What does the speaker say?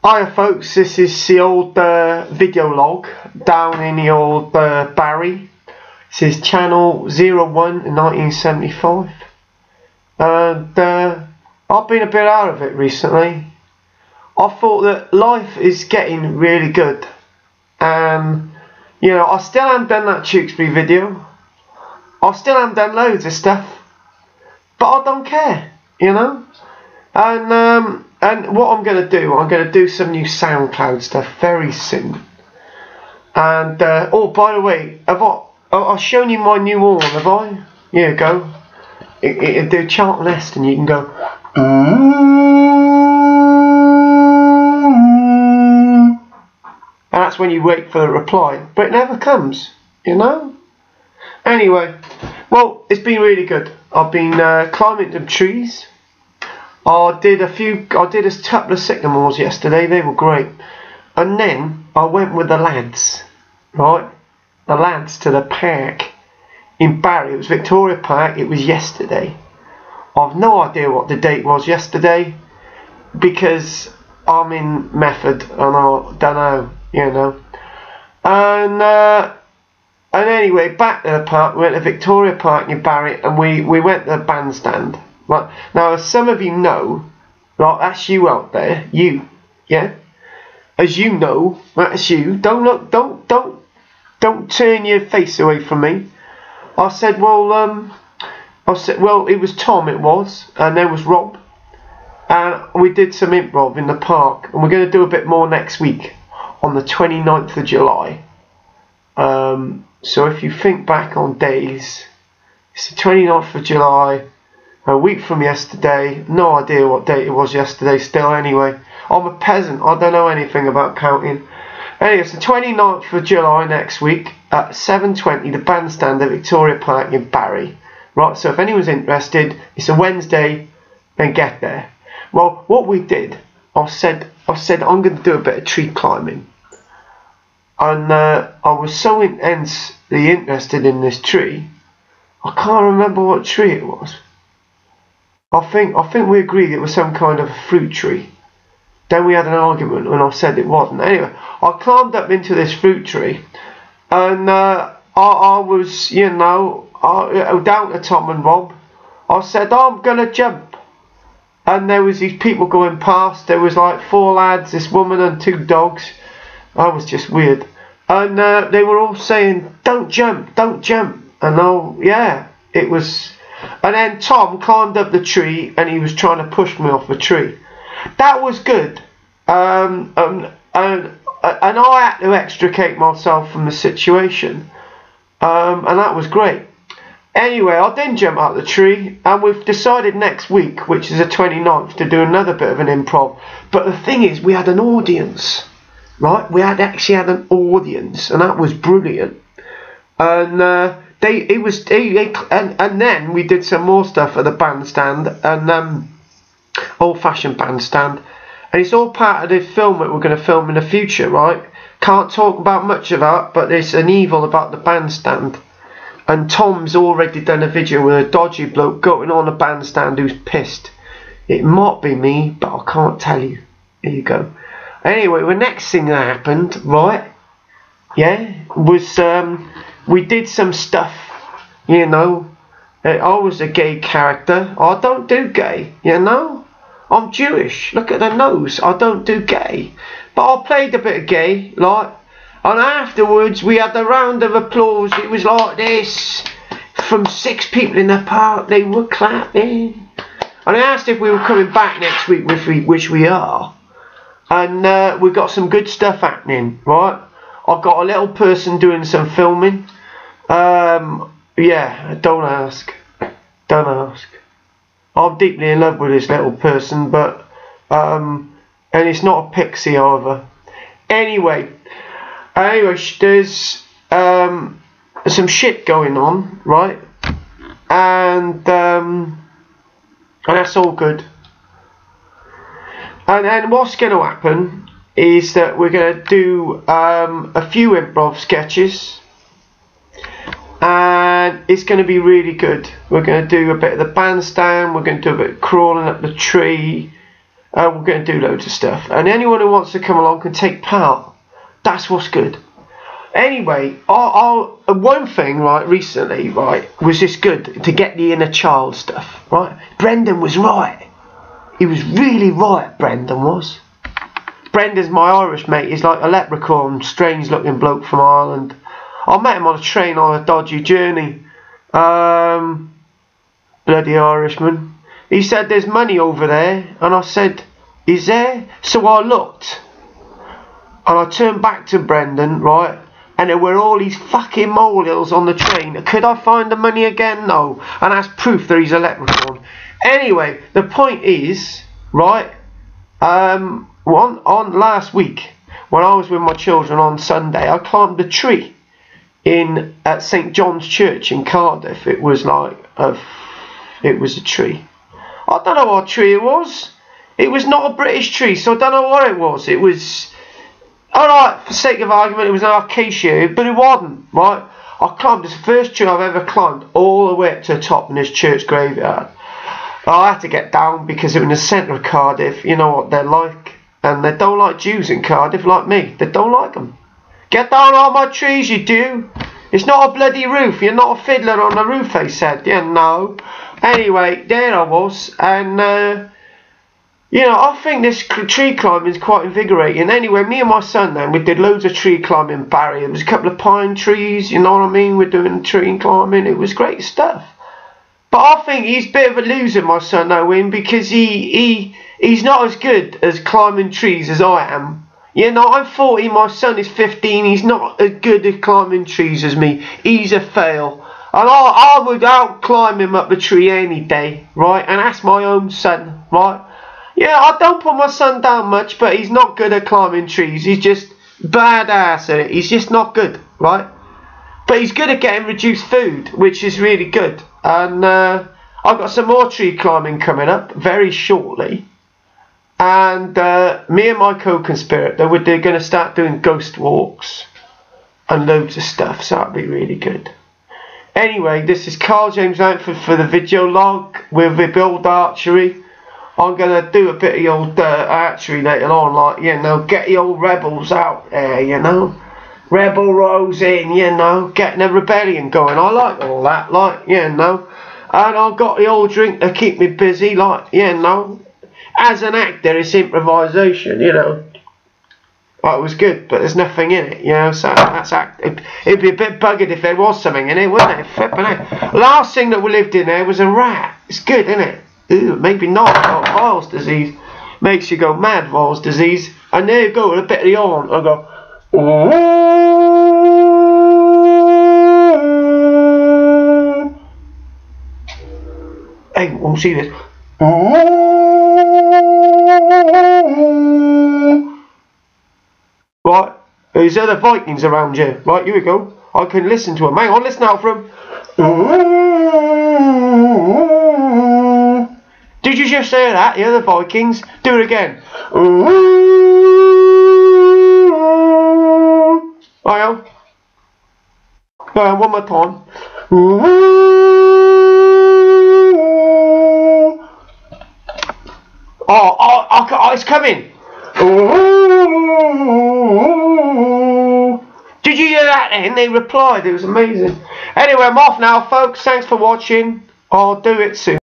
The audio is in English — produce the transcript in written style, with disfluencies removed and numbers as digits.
Hiya folks, this is the old video log down in the old Barry. This is channel 01 in 1975, and I've been a bit out of it recently. I thought that life is getting really good, and you know, I still haven't done that Tewkesbury video, I still haven't done loads of stuff, but I don't care, you know. And what I'm going to do some new SoundCloud stuff very soon. And oh, by the way, I've shown you my new horn, have I? Here you go. It'll do Charlton Heston. You can go. And that's when you wait for the reply, but it never comes, you know. Anyway, well, it's been really good. I've been climbing some trees. I did a couple of sycamores yesterday, they were great. And then I went with the lads, right? The lads to the park in Barry. It was Victoria Park, it was yesterday. I've no idea what the date was yesterday, because I'm in Method and I don't know, you know. And anyway, back to the park, we went to Victoria Park in Barry, and we went to the bandstand. Right. Now, as some of you know, right, that's you out there, you, yeah. As you know, that's you. Don't look, don't turn your face away from me. I said, well, it was Tom, it was, and there was Rob, and we did some improv in the park, and we're going to do a bit more next week on the 29th of July. So if you think back on days, it's the 29th of July. A week from yesterday, no idea what date it was yesterday still anyway. I'm a peasant, I don't know anything about counting. Anyway, it's the 29th of July next week at 7:20, the bandstand at Victoria Park in Barry. Right, so if anyone's interested, it's a Wednesday, then get there. Well, what we did, I said I'm going to do a bit of tree climbing. And I was so intensely interested in this tree, I can't remember what tree it was. I think we agreed it was some kind of a fruit tree. Then we had an argument and I said it wasn't. Anyway, I climbed up into this fruit tree, and I was, you know, down to Tom and Rob. I said, I'm gonna jump, and there was these people going past. There was like 4 lads, this woman and 2 dogs. I was just weird, and they were all saying, don't jump, don't jump. And oh yeah, it was. And then Tom climbed up the tree and he was trying to push me off the tree. That was good. And I had to extricate myself from the situation. And that was great. Anyway, I didn't jump out the tree, and we've decided next week, which is the 29th, to do another bit of an improv. But the thing is, we had an audience, right? We actually had an audience, and that was brilliant. And and then we did some more stuff at the bandstand, and old-fashioned bandstand, and it's all part of the film that we're going to film in the future, right? Can't talk about much of that, but there's an evil about the bandstand, and Tom's already done a video with a dodgy bloke going on a bandstand who's pissed. It might be me, but I can't tell you. There you go. Anyway, the next thing that happened, right, yeah, was we did some stuff, you know. I was a gay character. I don't do gay, you know. I'm Jewish. Look at the nose. I don't do gay. But I played a bit of gay, like. And afterwards, we had a round of applause. It was like this. From 6 people in the park, they were clapping. And I asked if we were coming back next week, which we are. And we've got some good stuff happening, right? I've got a little person doing some filming. Yeah, don't ask. Don't ask. I'm deeply in love with this little person, but and it's not a pixie either. Anyway, there's some shit going on, right? And that's all good. And what's going to happen is that we're going to do a few improv sketches, and it's going to be really good. We're going to do a bit of the bandstand, we're going to do a bit of crawling up the tree, We're going to do loads of stuff, and anyone who wants to come along can take part. That's what's good. Anyway, one thing, right, recently, right, was just good to get the inner child stuff, right? Brendan was right. He was really right, Brendan was. Brendan's my Irish mate. He's like a leprechaun, strange looking bloke from Ireland. I met him on a train on a dodgy journey. Bloody Irishman. He said there's money over there, and I said, is there? So I looked, and I turned back to Brendan, right, and there were all these fucking molehills on the train. Could I find the money again? No. And that's proof that he's a leprechaun. Anyway, the point is, right, on last week, when I was with my children on Sunday, I climbed a tree at St John's Church in Cardiff. It was like it was a tree. I don't know what tree it was. It was not a British tree, so I don't know what it was. It was, alright, for sake of argument, it was an acacia, but it wasn't, right? I climbed this first tree I've ever climbed all the way up to the top in this church graveyard. I had to get down because it was in the centre of Cardiff. You know what they're like, and they don't like Jews in Cardiff like me. They don't like them. Get down on my trees, you do. It's not a bloody roof. You're not a fiddler on the roof, they said. Yeah, no. Anyway, there I was, and you know, I think this tree climbing is quite invigorating. Anyway, me and my son then, we did loads of tree climbing, Barry. There was a couple of pine trees, you know what I mean? We're doing tree climbing. It was great stuff. But I think he's a bit of a loser, my son Owen, because he's not as good as climbing trees as I am. You know, I'm 40, my son is 15, he's not as good at climbing trees as me. He's a fail. And I would out-climb him up the tree any day, right? And that's my own son, right? Yeah, I don't put my son down much, but he's not good at climbing trees. He's just badass at it. He's just not good, right? But he's good at getting reduced food, which is really good. And I've got some more tree climbing coming up very shortly. And me and my co-conspirator, they're going to start doing ghost walks and loads of stuff, so that'll be really good. Anyway, this is Karl-James Langford for the video log with the old archery. I'm going to do a bit of the old archery later on, like, you know, get the old rebels out there, you know. Rebel rows in, you know, getting a rebellion going. I like all that, like, you know. And I've got the old drink to keep me busy, like, you know. As an actor, it's improvisation, you know. Well, it was good, but there's nothing in it, you know, so that's it'd be a bit buggered if there was something in it, wouldn't it? Flipping it. Last thing that we lived in there was a rat. It's good, isn't it? Ooh, maybe not. Oh, Weil's disease. Makes you go mad, Weil's disease. And there you go, with a bit of the on. I go, hey, won't see this. Right, there's other Vikings around here. Right, here we go. I can listen to them. Hang on, listen out for them. Did you just hear that? The other Vikings. Do it again. Hang on. One more time. Oh, it's coming. Did you hear that then? They replied. It was amazing. Anyway, I'm off now, folks. Thanks for watching. I'll do it soon.